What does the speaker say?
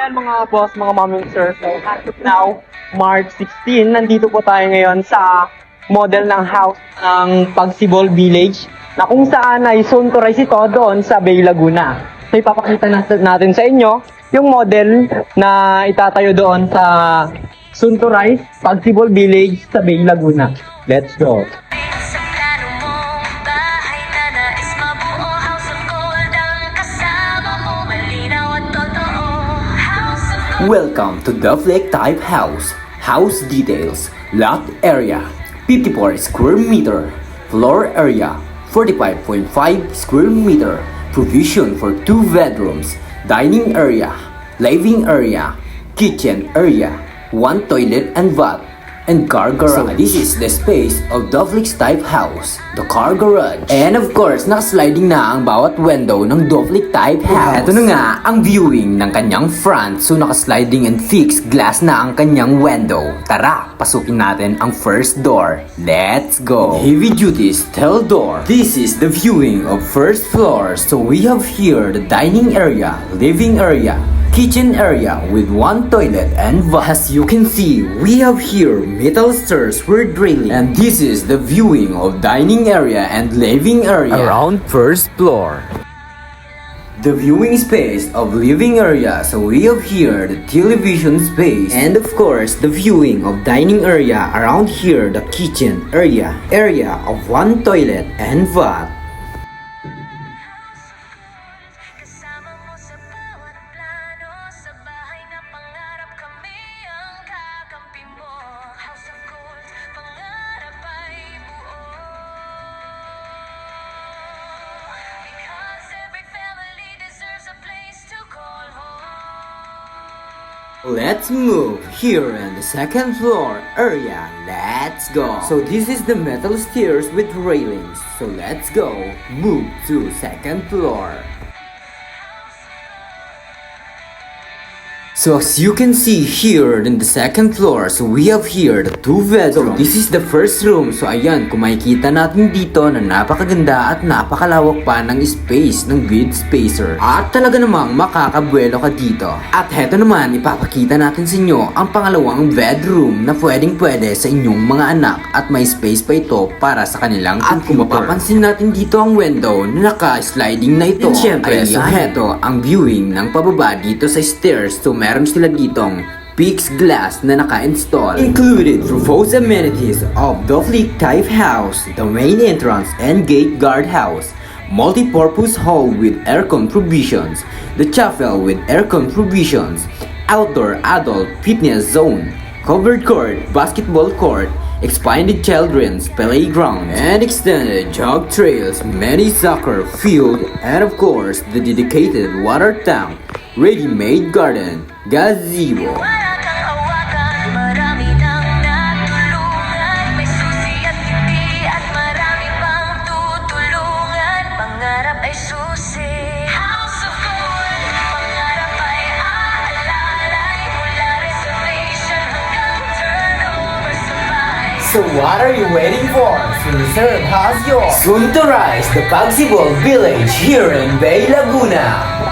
yan mga boss, mga mom and sir. So, as of now, March 16, nandito po tayo ngayon sa model ng house ng Pagsibol Village na kung saan ay soon to rise ito doon sa Bay Laguna. So, ipapakita natin sa inyo yung model na itatayo doon sa soon to rise Pagsibol Village sa Bay Laguna. Let's go! Welcome to Dove Lake Type House. House details: lot area 54 square meter, floor area 45.5 square meter, provision for 2 bedrooms, dining area, living area, kitchen area, 1 toilet and bath, and car garage. So this is the space of Dove Lake Type House, the car garage. And of course, nakasliding na ang bawat window ng Dove Lake Type House. Ito na nga ang viewing ng kanyang front. So nakasliding and fixed glass na ang kanyang window. Tara, pasukin natin ang first door. Let's go! Heavy duty steel door. This is the viewing of first floor. So we have here the dining area, living area, kitchen area with 1 toilet and bath. As you can see, we have here metal stairs with railing, and this is the viewing of dining area and living area around first floor. The viewing space of living area, so we have here the television space, and of course the viewing of dining area around here, the kitchen area of 1 toilet and bath. Let's move here in the second floor area. Let's go. So this is the metal stairs with railings. So let's go. Move to second floor. So as you can see here in the second floor, so we have here the 2 bedrooms. So this is the first room. So ayan, kung makikita natin dito na napakaganda at napakalawak pa ng space ng grid spacer. At talaga namang makakabuelo ka dito. At heto naman, ipapakita natin sa inyo ang pangalawang bedroom na pwedeng-pwede sa inyong mga anak at may space pa ito para sa kanilang computer. At kung mapapansin natin dito ang window na naka-sliding na ito. And syempre, so heto ang viewing ng pababa dito sa stairs. So meron sila ditong fixed glass na naka-install. Included proposed amenities of Dove Lake Type House, the main entrance and gate guard house, multi-purpose hall with aircon provisions, the chapel with aircon provisions, outdoor adult fitness zone, covered court, basketball court, expanded children's playground, and extended jog trails, many soccer field, and of course the dedicated water tank, ready-made garden, gazebo. So what are you waiting for? To reserve has yours. Soon to rise the Pagsibol Village here in Bay Laguna.